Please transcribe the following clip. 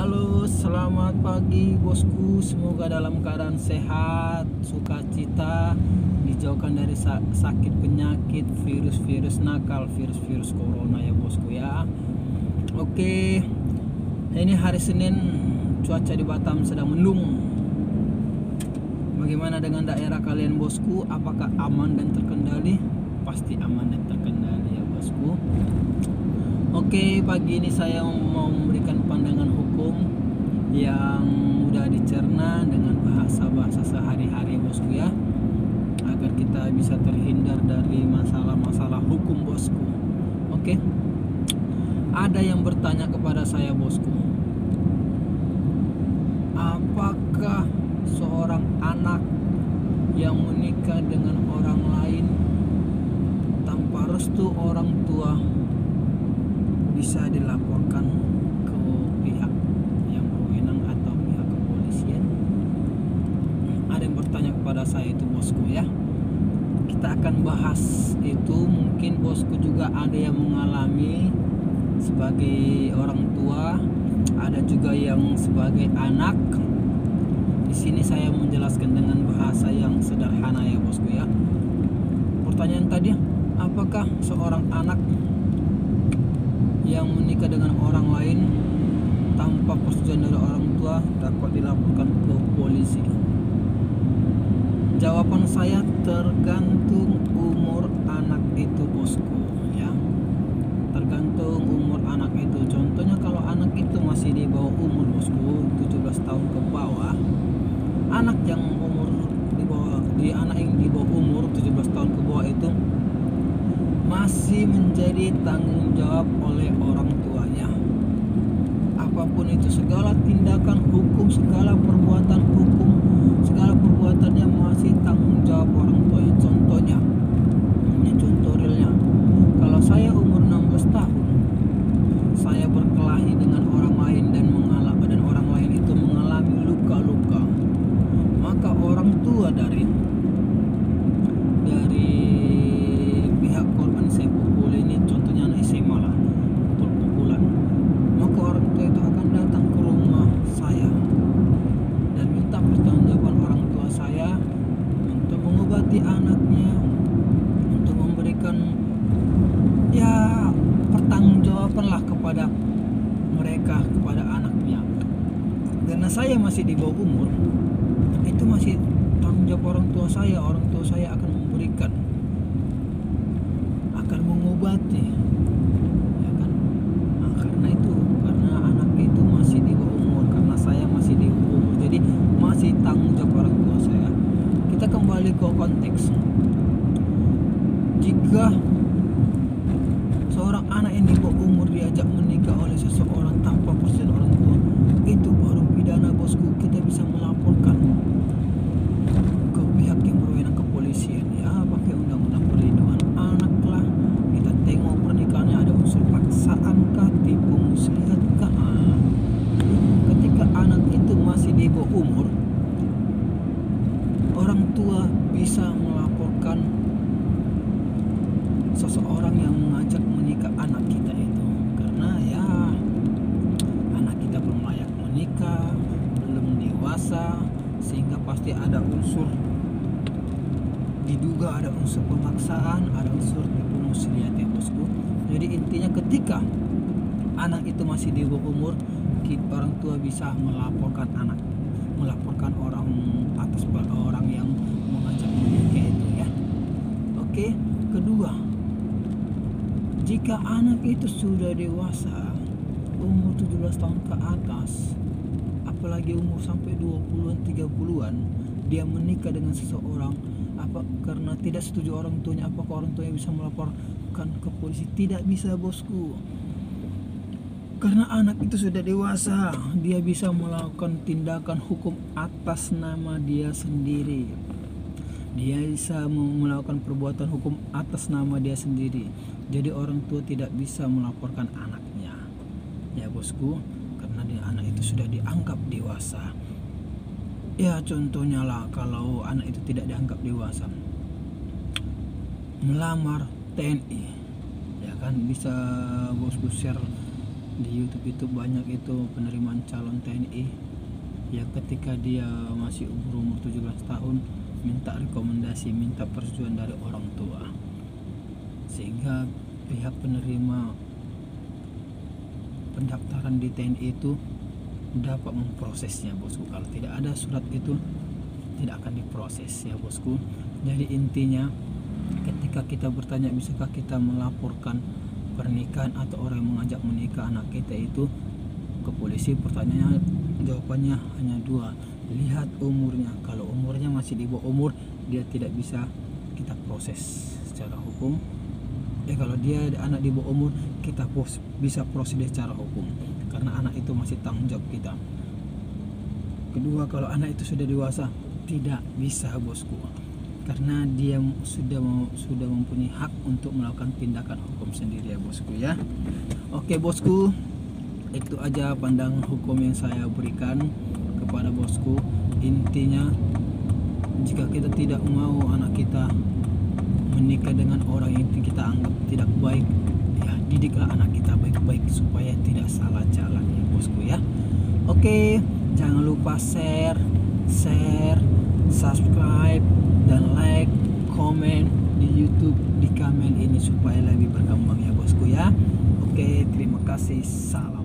Halo, selamat pagi bosku. Semoga dalam keadaan sehat, sukacita, dijauhkan dari sakit penyakit, virus-virus nakal, virus-virus corona ya bosku ya. Oke, ini hari Senin, cuaca di Batam sedang mendung. Bagaimana dengan daerah kalian bosku? Apakah aman dan terkendali? Pasti aman dan terkendali ya bosku. Oke, pagi ini saya mau memberikan pandangan hukum yang mudah dicerna dengan bahasa-bahasa sehari-hari bosku ya, agar kita bisa terhindar dari masalah-masalah hukum bosku. Oke, ada yang bertanya kepada saya bosku, apakah seorang anak yang menikah dengan orang lain tanpa restu orang tua bisa dilaporkan ke pihak yang berwenang atau pihak kepolisian? Ada yang bertanya kepada saya itu bosku ya. Kita akan bahas itu. Mungkin bosku juga ada yang mengalami sebagai orang tua, ada juga yang sebagai anak. Di sini saya menjelaskan dengan bahasa yang sederhana ya bosku ya. Pertanyaan tadi, apakah seorang anak yang menikah dengan orang lain tanpa persetujuan dari orang tua dapat dilaporkan ke polisi? Jawaban saya tergantung umur anak itu bosku ya. Tergantung umur anak itu. Contohnya kalau anak itu masih di bawah umur bosku, 17 tahun ke bawah, anak yang umur anak yang di bawah umur 17 tahun ke bawah itu masih menjadi tanggung jawab oleh orang tuanya. Apapun itu, segala tindakan hukum, segala perbuatan hukum, segala perbuatannya masih tanggung jawab orang tuanya. Contohnya, ini contoh realnya, kalau saya umur 16 tahun, saya berkelahi dengan orang lain dan orang lain itu mengalami luka-luka, maka orang tua dari pihak korban saya pukul ini, contohnya anak SMA lah, pukul-pukulan, maka orang tua itu akan datang ke rumah saya dan minta pertanggungjawaban orang tua saya untuk mengobati anaknya, untuk memberikan ya pertanggungjawaban lah kepada mereka, kepada anaknya. Karena saya masih di bawah umur, itu masih tanggung jawab orang tua saya. Orang tua saya akan memberikan, akan mengobati ya kan. Nah, karena anak itu masih di bawah umur, karena saya masih di bawah umur, jadi masih tanggung jawab orang tua saya. Kita kembali ke konteks. Jika seorang anak yang di bawah umur diajak menikah oleh seseorang tanpa persetujuan orang tua, itu baru pidana bosku. Kita bisa melaporkan ke pihak yang berwenang, kepolisian ya, pakai undang-undang perlindungan anak lah. Kita tengok pernikahannya ada unsur paksaan kah, tipu muslihat kah. Ketika anak itu masih di bawah umur, orang tua bisa melaporkan seseorang yang mengajak menikah anak kita itu, karena ya anak kita belum layak menikah, belum dewasa, sehingga pasti ada unsur, diduga ada unsur pemaksaan, ada unsur tipu muslihat ya bosku. Jadi intinya ketika anak itu masih di bawah umur, orang tua bisa melaporkan anak, melaporkan orang atas orang yang mengajak menikah itu ya. Oke, kedua, jika anak itu sudah dewasa, umur 17 tahun ke atas, apalagi umur sampai 20-an, 30-an, dia menikah dengan seseorang, karena tidak setuju orang tuanya, apakah orang tuanya bisa melaporkan ke polisi? Tidak bisa bosku. Karena anak itu sudah dewasa, dia bisa melakukan tindakan hukum atas nama dia sendiri. Dia bisa melakukan perbuatan hukum atas nama dia sendiri. Jadi orang tua tidak bisa melaporkan anaknya ya bosku, karena anak itu sudah dianggap dewasa. Ya contohnya lah, kalau anak itu tidak dianggap dewasa, melamar TNI ya kan, bisa bosku share Di YouTube itu banyak itu penerimaan calon TNI yang ketika dia masih umur 17 tahun minta rekomendasi, minta persetujuan dari orang tua, sehingga pihak penerima pendaftaran di TNI itu dapat memprosesnya, bosku. Kalau tidak ada surat itu tidak akan diproses, ya bosku. Jadi intinya ketika kita bertanya bisakah kita melaporkan pernikahan atau orang yang mengajak menikah anak kita itu ke polisi, pertanyaannya jawabannya hanya dua, lihat umurnya. Kalau umurnya masih di bawah umur, dia tidak bisa kita proses secara hukum. Kalau dia anak di bawah umur, kita bisa proses secara hukum karena anak itu masih tanggung jawab kita. Kedua, kalau anak itu sudah dewasa, tidak bisa, bosku, karena dia sudah mempunyai hak untuk melakukan tindakan hukum sendiri, ya bosku ya. Oke bosku, itu aja pandangan hukum yang saya berikan kepada bosku. Intinya, jika kita tidak mau anak kita menikah dengan orang yang kita anggap tidak baik, ya didiklah anak kita baik-baik supaya tidak salah jalan, ya bosku ya. Oke, jangan lupa share, subscribe, dan like, komen di YouTube, di komen ini supaya lebih berkembang, ya bosku ya. Oke, terima kasih. Salam.